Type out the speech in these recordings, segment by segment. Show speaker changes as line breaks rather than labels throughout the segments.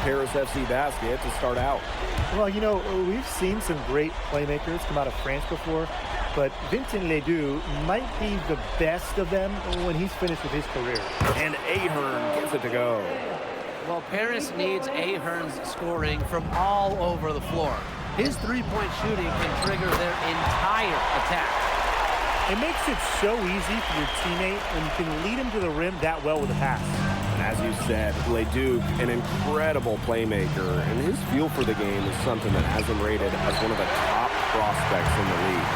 Paris FC basket to start out.
Well, you know, we've seen some great playmakers come out of France before, but Vincent Ledoux might be the best of them when he's finished with his career.
And Ahern gets it to go.
Well, Paris needs Ahern's scoring from all over the floor. His three-point shooting can trigger their entire attack.
It makes it so easy for your teammate when you can lead him to the rim that well with a pass.
And as you said, Ledoux, an incredible playmaker, and his feel for the game is something that has him rated as one of the top prospects in the league.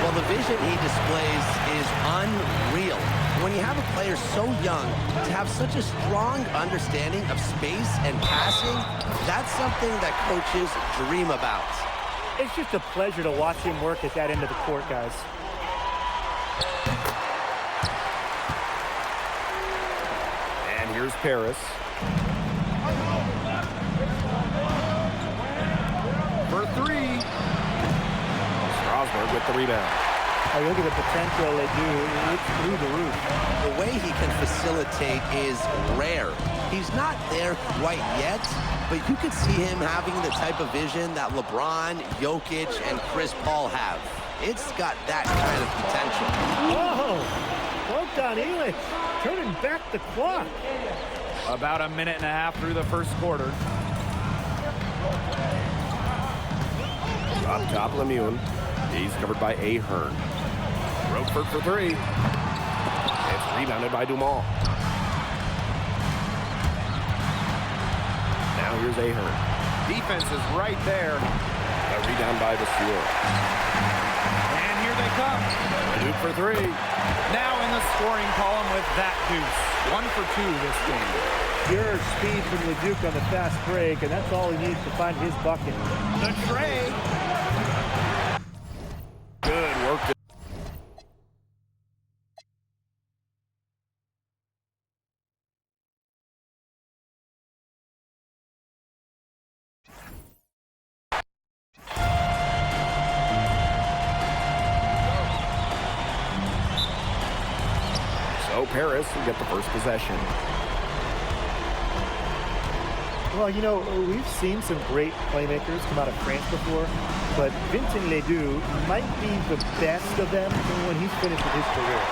Well, the vision he displays is unreal. When you have a player so young, to have such a strong understanding of space and passing, that's something that coaches dream about.
It's just a pleasure to watch him work at that end of the court, guys.
And here's Paris. For three. Strasburg with the rebound.
Oh, look at the potential they do. It's through the roof.
The way he can facilitate is rare. He's not there quite yet, but you could see him having the type of vision that LeBron, Jokic, and Chris Paul have. It's got that kind of potential.
Oh, Bogdan Ilic turning back the clock.
About a minute and a half through the first quarter.
Up top, Lemieux. He's covered by Ahern. Roquefort for three. It's rebounded by Dumont. Now here's Ahern.
Defense is right there.
A rebound by Vasseur.
And here they come.
Ledoux for three.
Now in the scoring column with that deuce. 1 for 2 this game.
Pure speed from Leduc on the fast break, and that's all he needs to find his bucket.
The tray.
Good work. So Paris will get the first possession.
Well, you know, we've seen some great playmakers come out of France before, but Vincent Ledoux might be the best of them when he's finished with his career.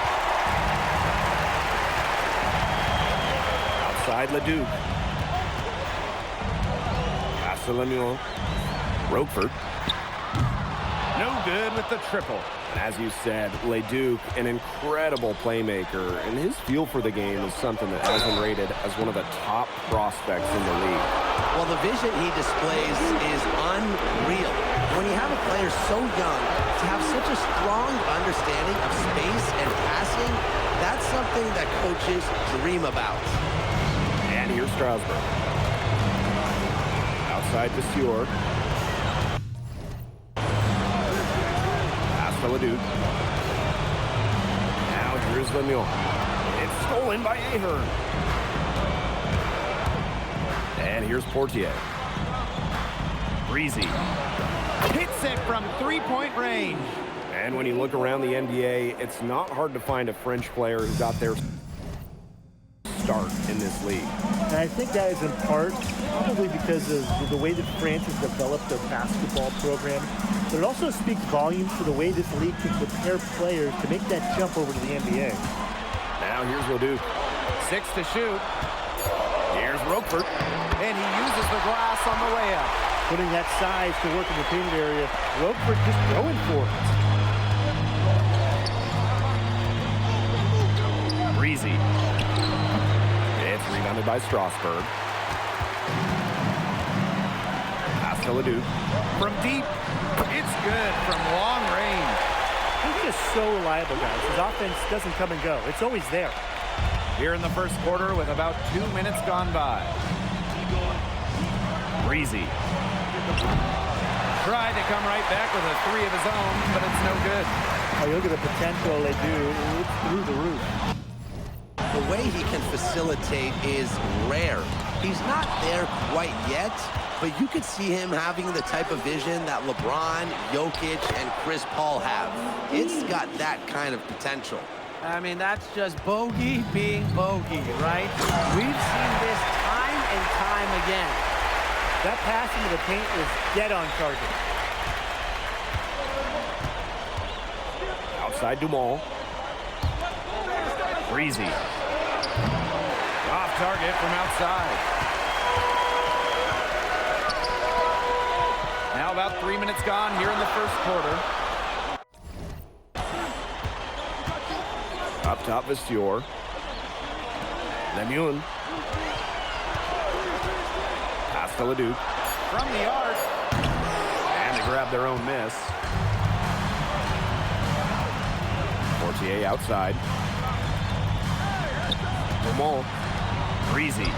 Outside Ledoux. Pass to Lemieux. Roquefort.
No good with the triple.
As you said, Ledoux, an incredible playmaker, and his feel for the game is something that has him rated as one of the top prospects in the league.
Well, the vision he displays is unreal. When you have a player so young, to have such a strong understanding of space and passing, that's something that coaches dream about.
And here's Strasburg. Outside Vasseur. Ledoux. Now here's Lemieux. It's stolen by Ahern. And here's Portier.
Breezy. Hits it from three-point range.
And when you look around the NBA, it's not hard to find a French player who got their start in this league.
And I think that is in part probably because of the way that France has developed their basketball program. But it also speaks volumes to the way this league can prepare players to make that jump over to the NBA.
Now here's Ledoux.
6 to shoot.
Here's Roquefort.
And he uses the glass on the way up.
Putting that size to work in the painted area. Roquefort just going for it.
Breezy. It's rebounded by Strasburg. Pass to Ledoux.
From deep. It's good from long range.
He's just so reliable, guys. His offense doesn't come and go. It's always there.
Here in the first quarter with about 2 minutes gone by. Breezy. Tried to come right back with a 3 of his own, but it's no good.
Oh, look at the potential they do. It's through the roof.
The way he can facilitate is rare. He's not there quite yet, but you could see him having the type of vision that LeBron, Jokic, and Chris Paul have. It's got that kind of potential. I mean, that's just bogey being bogey, right? We've seen this time and time again.
That pass into the paint was dead on target.
Outside Dumal. Breezy.
Off target from outside. Now about 3 minutes gone here in the first quarter.
Up top, Visior. Lemuel. Pass to Leduc.
From the arc.
And they grab their own miss. Fortier outside. Dumal. Breezy.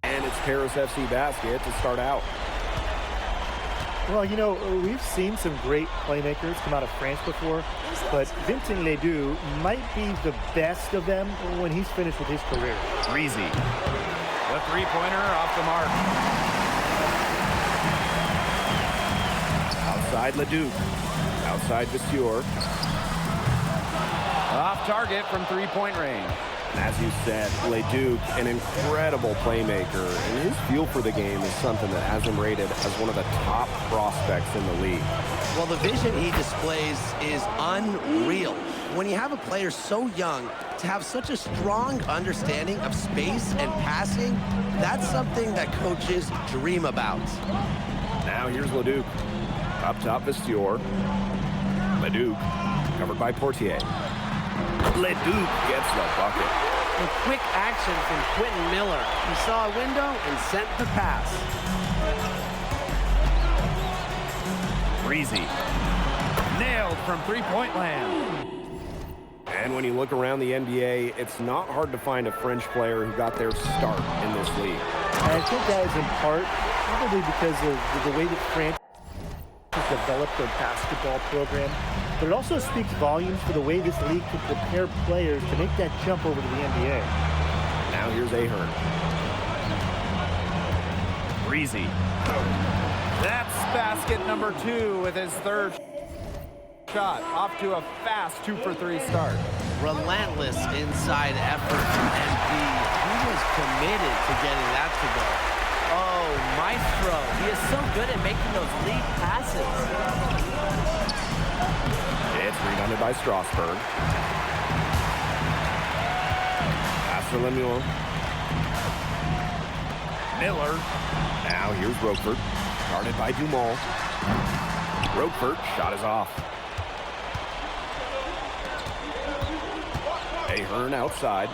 And it's Paris FC basket to start out.
Well, you know, we've seen some great playmakers come out of France before, but Vincent Ledoux might be the best of them when he's finished with his career.
Breezy.
The three-pointer off the mark.
Outside Leduc. Outside Visior.
Off target from three-point range.
And as you said, Leduc, an incredible playmaker, and his feel for the game is something that has him rated as one of the top prospects in the league.
Well, the vision he displays is unreal. When you have a player so young, to have such a strong understanding of space and passing, that's something that coaches dream about.
Now here's Leduc. Up top, Visior. Leduc, covered by Portier. Leduc gets the bucket.
A quick action from Quentin Miller. He saw a window and sent the pass.
Breezy.
Nailed from three-point land.
And when you look around the NBA, it's not hard to find a French player who got their start in this league.
And I think that is in part probably because of the way that France has developed their basketball program. But it also speaks volumes for the way this league can prepare players to make that jump over to the NBA.
Now here's Ahern. Breezy.
That's basket number 2 with his third shot. Off to a fast 2-for-3 start.
Relentless inside effort from MP. He was committed to getting that to go. Oh, maestro. He is so good at making those lead passes.
It's rebounded by Strasburg. Pass to Lemuel.
Miller.
Now here's Roquefort. Guarded by Dumal. Roquefort, shot is off. Ahern outside.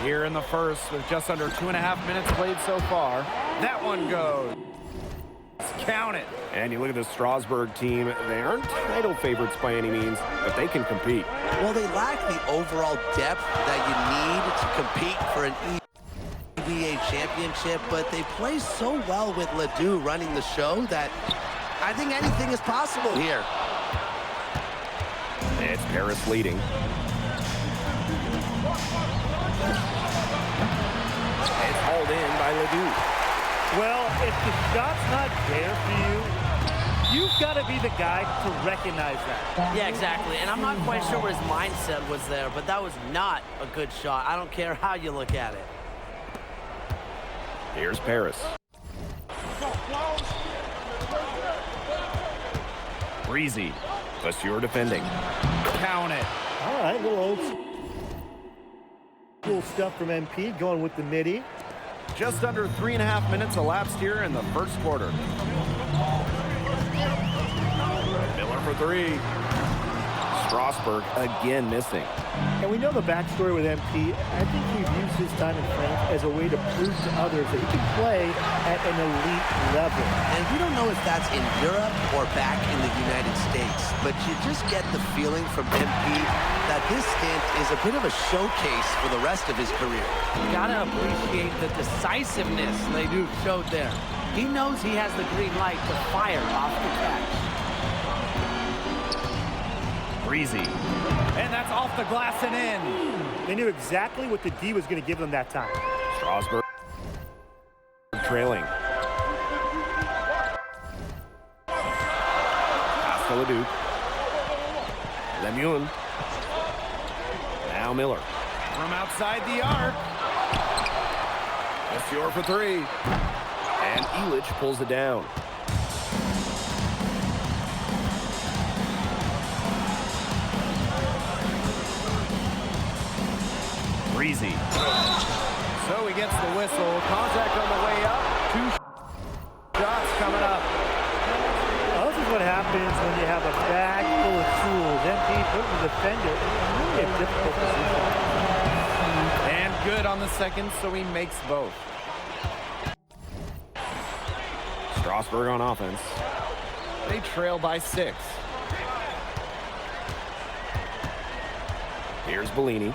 Here in the first with just under 2.5 minutes played so far. That one goes. Count it.
And you look at the Strasburg team, they aren't title favorites by any means, but they can compete.
Well, they lack the overall depth that you need to compete for an EBA championship, but they play so well with Ledoux running the show that I think anything is possible here.
It's Paris leading. It's hauled in by Ledoux.
Well, if the shot's not there for you, you've got to be the guy to recognize that.
Yeah, exactly. And I'm not quite sure what his mindset was there, but that was not a good shot. I don't care how you look at it.
Here's Paris. Breezy. Visior defending.
Count it.
All right, little old school stuff from MP, going with the midi.
Just under 3.5 minutes elapsed here in the first quarter.
Miller for 3. Strasburg again missing.
And we know the backstory with MP. I think he's used his time in France as a way to prove to others that he can play at an elite level.
And we don't know if that's in Europe or back in the United States, but you just get the feeling from MP that this stint is a bit of a showcase for the rest of his career.
You gotta appreciate the decisiveness Ledoux showed there. He knows he has the green light to fire off the catch.
Breezy. And that's off the glass and in.
They knew exactly what the D was going to give them that time.
Strasburg trailing. Pass to Leduc. Lemoine. Now Miller.
From outside the arc.
Vestiaire for three. And Elich pulls it down.
Breezy. So he gets the whistle. Contact on the way up. 2 shots coming up.
Well, this is what happens when you have a bag full of tools. MP putting the defender in really a difficult position.
And good on the second, so he makes both.
Strasburg on offense.
They trail by 6.
Here's Bellini.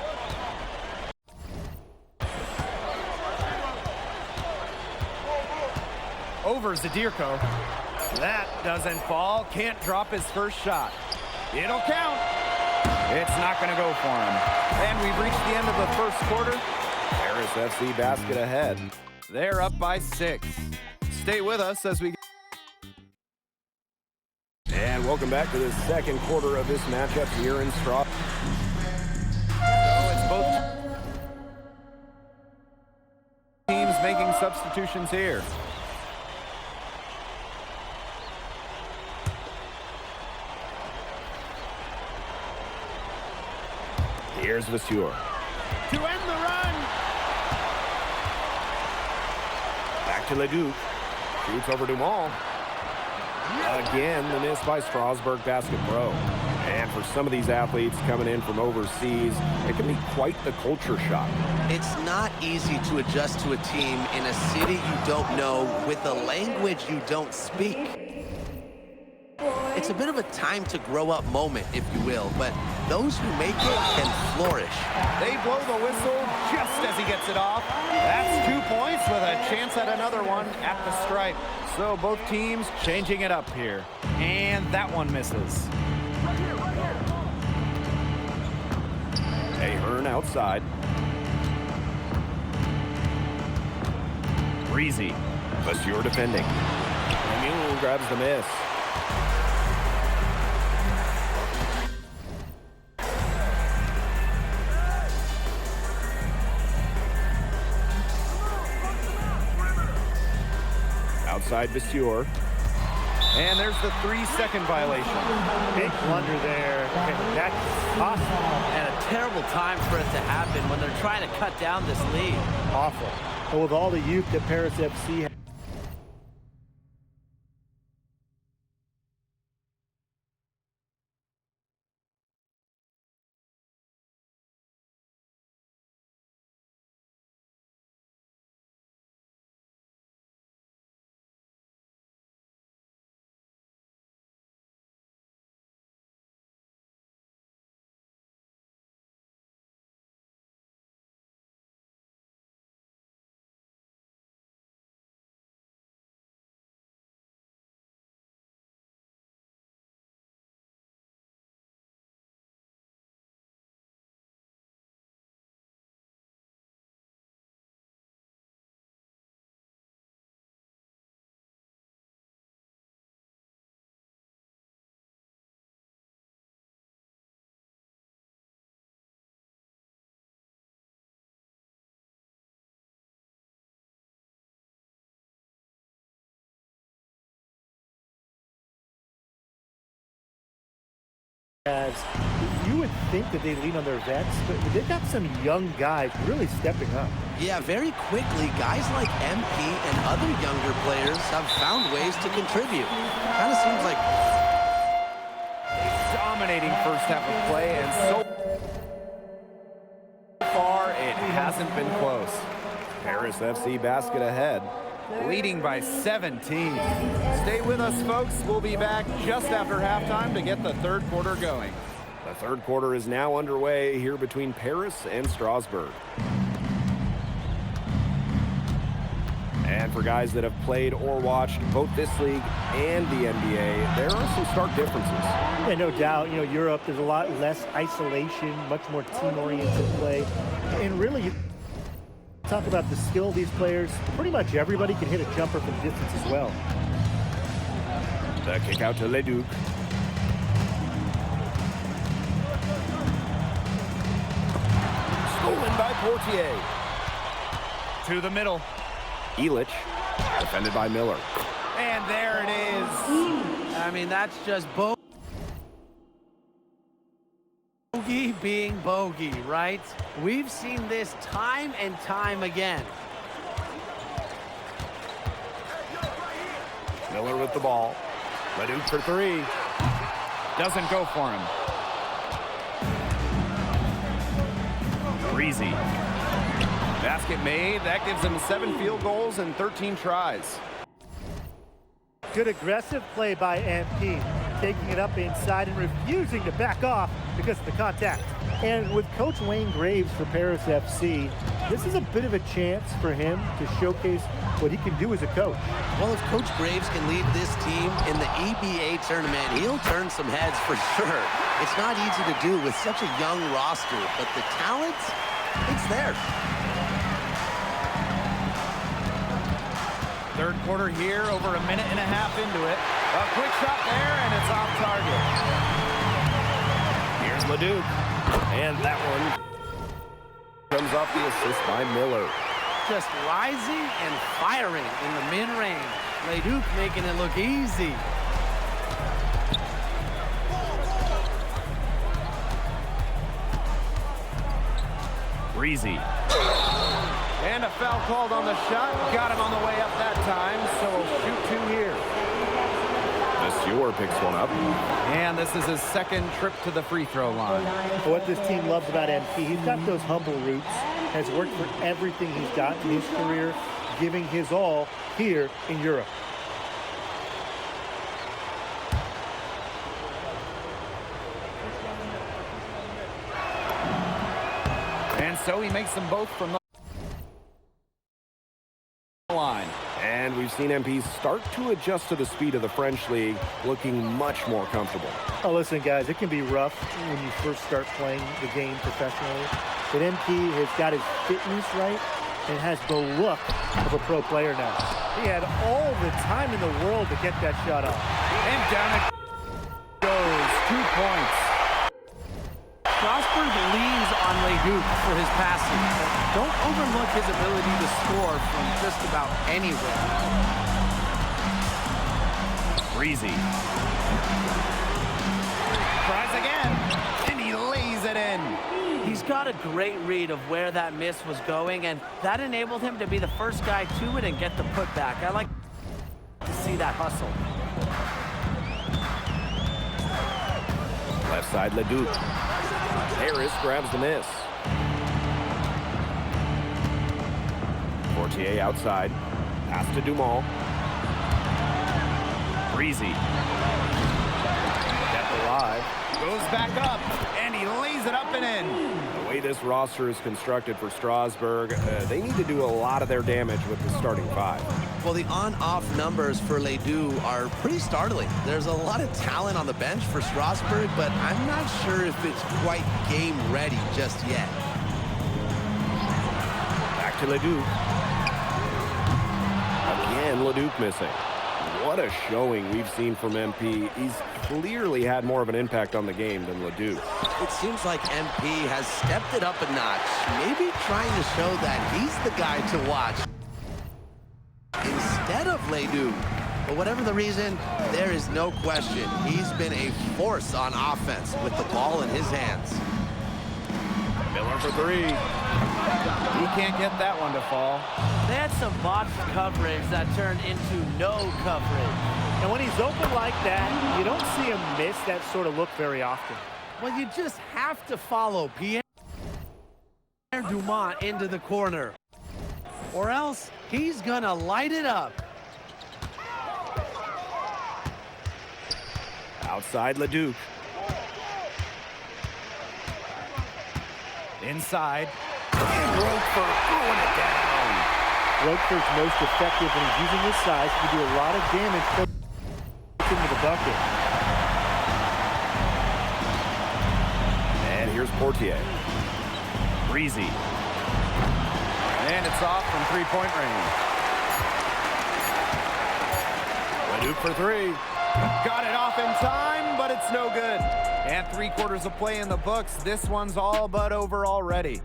Over Zadirko. That doesn't fall. Can't drop his first shot. It'll count. It's not going to go for him. And we've reached the end of the first quarter.
Paris FC basket ahead.
They're up by 6. Stay with us as we...
And welcome back to the second quarter of this matchup here in Strasburg.
So it's both teams making substitutions here.
Here's Vestiaire.
To end the run.
Back to Leduc. Shoots over Dumal. Again, the miss by Strasburg Basket Pro. And for some of these athletes coming in from overseas, it can be quite the culture shock.
It's not easy to adjust to a team in a city you don't know with a language you don't speak. It's a bit of a time to grow up moment, if you will, but those who make it can flourish.
They blow the whistle just as he gets it off. That's 2 points with a chance at another one at the stripe. So both teams changing it up here. And that one misses.
Ahern outside.
Breezy.
Vestiaire defending. Lemoine grabs the miss. Outside Vestiaire.
And there's the 3-second violation.
Big blunder there. That's possible.
And a terrible time for it to happen when they're trying to cut down this lead.
Awful. But with all the youth that Paris FC has, you would think that they lean on their vets, but they've got some young guys really stepping up.
Yeah, very quickly, guys like MP and other younger players have found ways to contribute. Kind of seems like
Dominating first half of play, and so far it hasn't been close.
Paris FC basket ahead.
Leading by 17. Stay with us, folks. We'll be back just after halftime to get the third quarter going.
The third quarter is now underway here between Paris and Strasburg. And for guys that have played or watched both this league and the NBA, there are some stark differences.
Yeah, no doubt. You know, Europe, there's a lot less isolation, much more team-oriented play. And really, you talk about the skill of these players. Pretty much everybody can hit a jumper from distance as well.
The kick out to Leduc. Stolen by Portier.
To the middle.
Elich, defended by Miller.
And there it is.
I mean, that's just bogey being bogey, right? We've seen this time and time again.
Miller with the ball. Leduc for three.
Doesn't go for him. Breezy. Basket made. That gives him 7 field goals and 13 tries.
Good aggressive play by MP, taking it up inside and refusing to back off because of the contact. And with Coach Wayne Graves for Paris FC, this is a bit of a chance for him to showcase what he can do as a coach.
Well, if Coach Graves can lead this team in the EBA tournament, he'll turn some heads for sure. It's not easy to do with such a young roster, but the talent, it's there.
Third quarter here, over a minute and a half into it. A quick shot there, and it's off target.
Here's Leduc. And that one comes off the assist by Miller.
Just rising and firing in the mid-range. Leduc making it look easy.
Breezy. And a foul called on the shot. Got him on the way up that time, so we'll shoot 2 here.
Stewart picks one up.
And this is his second trip to the free throw line.
What this team loves about MP, he's got those humble roots, has worked for everything he's got in his career, giving his all here in Europe.
And so he makes them both from the line.
And we've seen MP start to adjust to the speed of the French league, looking much more comfortable.
Oh, listen, guys, it can be rough when you first start playing the game professionally. But MP has got his fitness right and has the look of a pro player now. He had all the time in the world to get that shot off.
And down it goes. 2 points.
Strasburg leans on Leduc for his passing. Don't overlook his ability to score from just about anywhere.
Breezy. Tries again, and he lays it in.
He's got a great read of where that miss was going, and that enabled him to be the first guy to it and get the putback. I like to see that hustle.
Left side, Leduc. Harris grabs the miss. Portier outside. Pass to Dumont.
Breezy. Kept alive. Goes back up, and he lays it up and in.
The way this roster is constructed for Strasburg, they need to do a lot of their damage with the starting 5.
Well, the on-off numbers for Ledoux are pretty startling. There's a lot of talent on the bench for Strasburg, but I'm not sure if it's quite game ready just yet.
Back to Leduc. Again, Leduc missing. What a showing we've seen from MP. He's clearly had more of an impact on the game than Leduc.
It seems like MP has stepped it up a notch, maybe trying to show that he's the guy to watch instead of Leduc. But whatever the reason, there is no question he's been a force on offense with the ball in his hands.
Miller for 3.
He can't get that one to fall.
They had some botched coverage that turned into no coverage.
And when he's open like that, you don't see him miss that sort of look very often.
Well, you just have to follow Pierre Dumont into the corner, or else he's gonna light it up.
Outside Leduc.
Inside. And Roper throwing it down.
Royker's most effective when he's using his size. He can do a lot of damage into the bucket.
And here's Portier.
Breezy. And it's off from three-point range.
Leduc for three.
Got it off in time, but it's no good. And 3/4 of play in the books. This one's all but over already.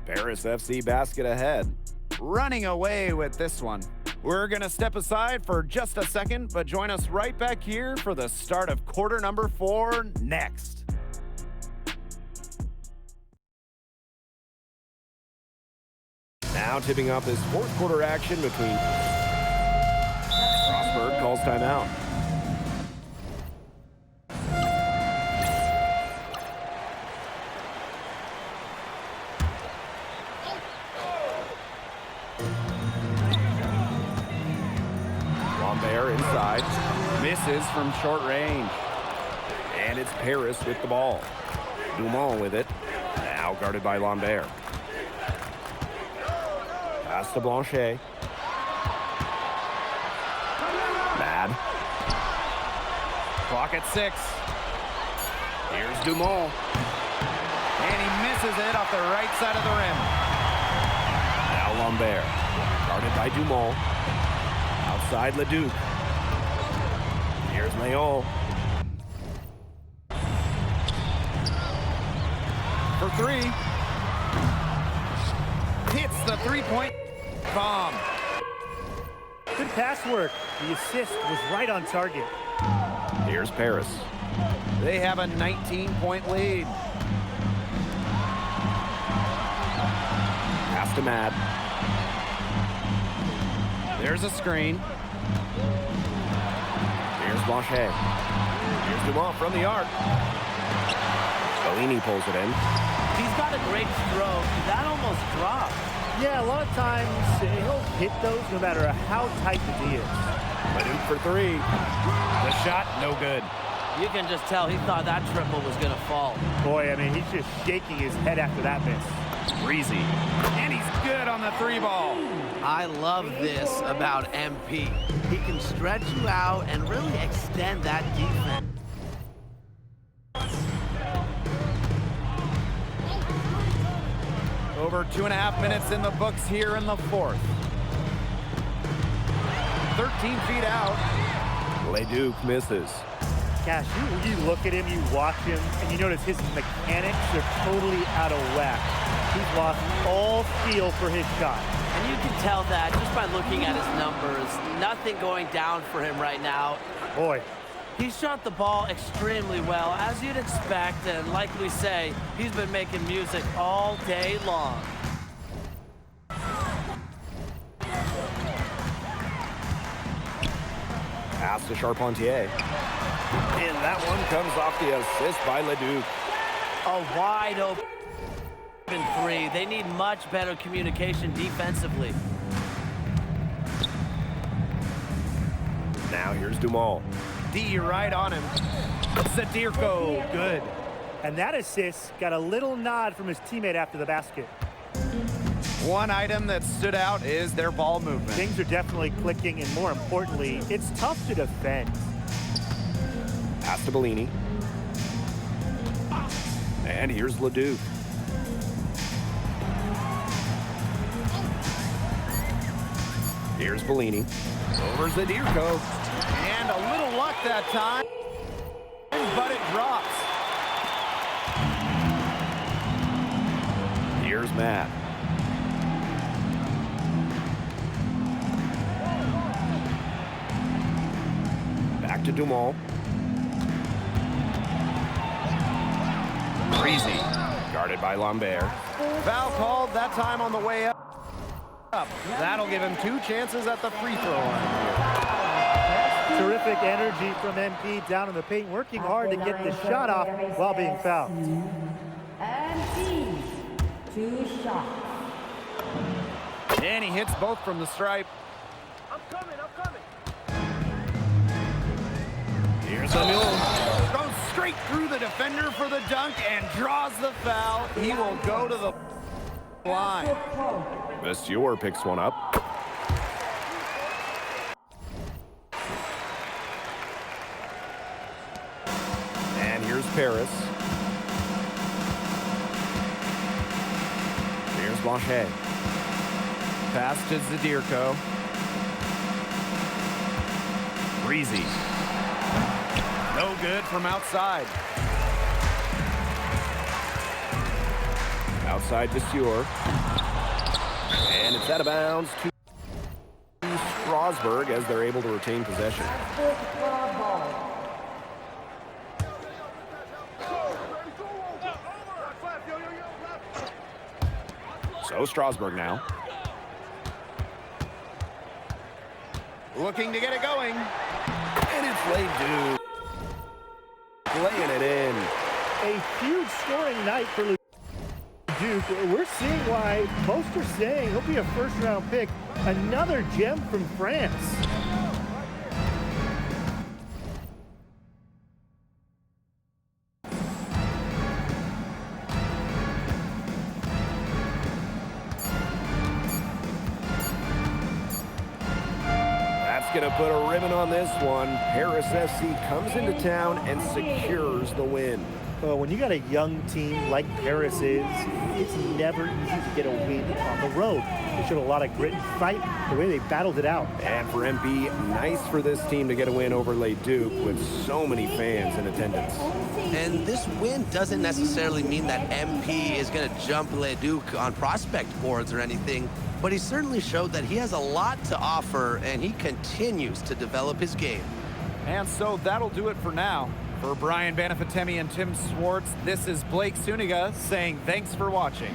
Paris FC basket ahead.
Running away with this one. We're going to step aside for just a second, but join us right back here for the start of quarter number 4 next.
Now tipping off this fourth quarter action between Strasburg calls timeout. Lambert inside.
Misses from short range.
And it's Paris with the ball. Dumont with it. Now guarded by Lambert. Pass to Blanchet. Mad.
Clock at 6.
Here's Dumont.
And he misses it off the right side of the rim.
Now Lambert. Guarded by Dumont. Outside Leduc. Here's Leon.
For 3. Hits the three-point bomb.
Good pass work. The assist was right on target.
Here's Paris.
They have a 19-point lead.
Pass to Mad.
There's a screen.
Here's Blanchet. Here's Dumont from the arc. Bellini pulls it in.
He's got a great stroke. That almost dropped.
Yeah, a lot of times he'll hit those no matter how tight the D is.
Leduc for 3.
The shot, no good.
You can just tell he thought that triple was going to fall.
Boy, I mean, he's just shaking his head after that miss.
Breezy. And he's good on the 3-ball.
I love this about MP. He can stretch you out and really extend that defense.
Over 2.5 minutes in the books here in the 4th. 13 feet out.
Leduc misses.
Cash, you look at him, you watch him, and you notice his mechanics are totally out of whack. He's lost all feel for his shot.
And you can tell that just by looking at his numbers. Nothing going down for him right now.
Boy,
He shot the ball extremely well, as you'd expect, and like we say, he's been making music all day long.
Pass to Charpentier. And that one comes off the assist by Leduc.
A wide open 3. They need much better communication defensively.
Now here's Dumont.
D right on him. Sadirko, good.
and that assist got a little nod from his teammate after the basket.
One item that stood out is their ball movement.
Things are definitely clicking, and more importantly, it's tough to defend.
Pass to Bellini. And here's Leduc. Here's Bellini. Over Zadirko.
And a little luck that time, but it drops.
Here's Matt. Back to Dumont.
Breezy.
Guarded by Lambert.
Foul called that time on the way up. That'll give him 2 chances at the free throw line.
Terrific energy from MP down in the paint, working hard to get the shot off while being fouled.
MP, 2 shots.
And he hits both from the stripe.
I'm coming.
Here's Emil.
Goes straight through the defender for the dunk and draws the foul. He will go to the line.
Monsieur picks one up. Paris. Here's Blanchet.
Pass to Zadirko. Breezy. No good from outside.
Outside to Stewart. And it's out of bounds to Strasburg as they're able to retain possession.
Football ball.
So Strasburg now.
Looking to get it going.
And it's Leduc. Laying it in.
A huge scoring night for Leduc. We're seeing why most are saying he'll be a first-round pick. Another gem from France.
That's going to put a ribbon on this one. Paris FC comes into town and secures the win.
Well, when you got a young team like Paris is, it's never easy to get a win on the road. They showed a lot of grit and fight, the way they battled it out.
And for MP, nice for this team to get a win over Leduc with so many fans in attendance.
And this win doesn't necessarily mean that MP is going to jump Leduc on prospect boards or anything, but he certainly showed that he has a lot to offer, and he continues to develop his game.
And so that'll do it for now. For Brian Banafitemi and Tim Swartz, this is Blake Suniga saying thanks for watching.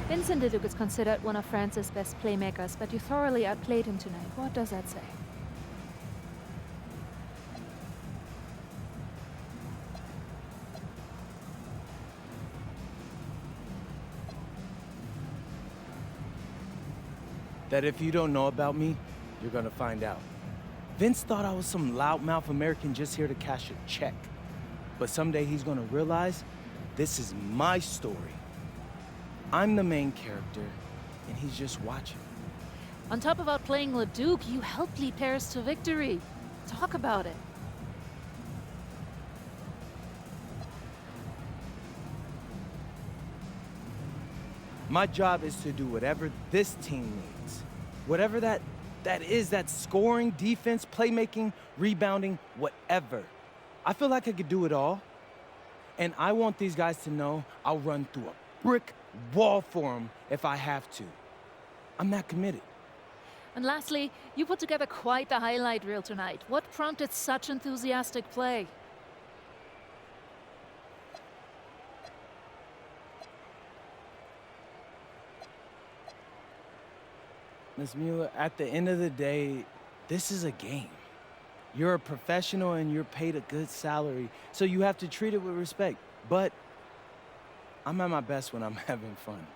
Vincent Leduc is considered one of France's best playmakers, but you thoroughly outplayed him tonight. What does that say?
That if you don't know about me, you're gonna find out. Vince thought I was some loudmouth American just here to cash a check. But someday he's gonna realize this is my story. I'm the main character, and he's just watching.
On top of outplaying Leduc, you helped lead Paris to victory. Talk about it.
My job is to do whatever this team needs. Whatever that is, that's scoring, defense, playmaking, rebounding, whatever. I feel like I could do it all. And I want these guys to know I'll run through a brick wall for them if I have to. I'm that committed.
And lastly, you put together quite the highlight reel tonight. What prompted such enthusiastic play?
Ms. Mueller, at the end of the day, this is a game. You're a professional and you're paid a good salary, so you have to treat it with respect. But I'm at my best when I'm having fun.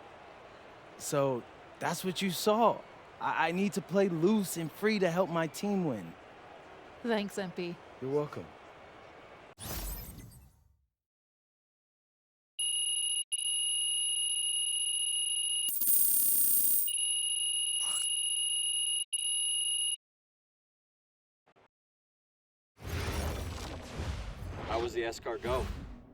So that's what you saw. I need to play loose and free to help my team win.
Thanks, MP.
You're welcome.
How was the escargot?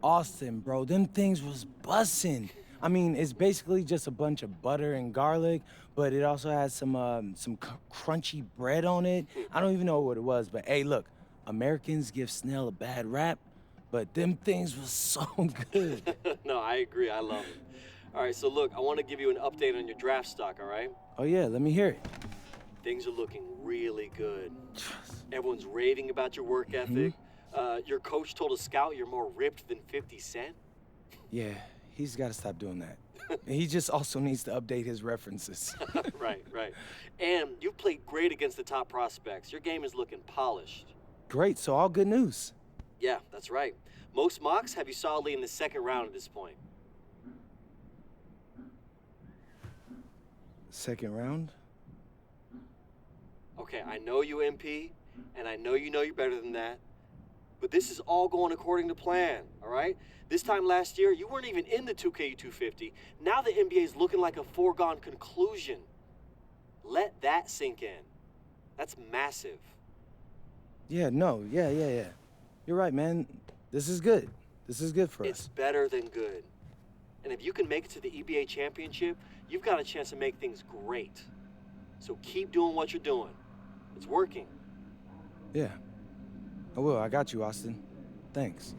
Austin, bro, them things was bussin'. I mean, it's basically just a bunch of butter and garlic, but it also has some crunchy bread on it. I don't even know what it was, but hey, look, Americans give Snell a bad rap, but them things was so good.
No, I agree. I love it. All right, so look, I want to give you an update on your draft stock, all right?
Oh yeah, let me hear it.
Things are looking really good. Everyone's raving about your work ethic. Your coach told a scout you're more ripped than 50 Cent.
Yeah, he's got to stop doing that. He just also needs to update his references.
Right. And you've played great against the top prospects. Your game is looking polished.
Great, so all good news.
Yeah, that's right. Most mocks have you solidly in the second round at this point.
Second round?
Okay, I know you MP, and I know you're better than that. But this is all going according to plan, all right? This time last year, you weren't even in the 2K250. Now the NBA is looking like a foregone conclusion. Let that sink in. That's massive.
Yeah. You're right, man. This is good. This is good for
It's
us.
better than good. And if you can make it to the EBA championship, you've got a chance to make things great. So keep doing what you're doing. It's working.
Yeah. I will. I got you, Austin. Thanks.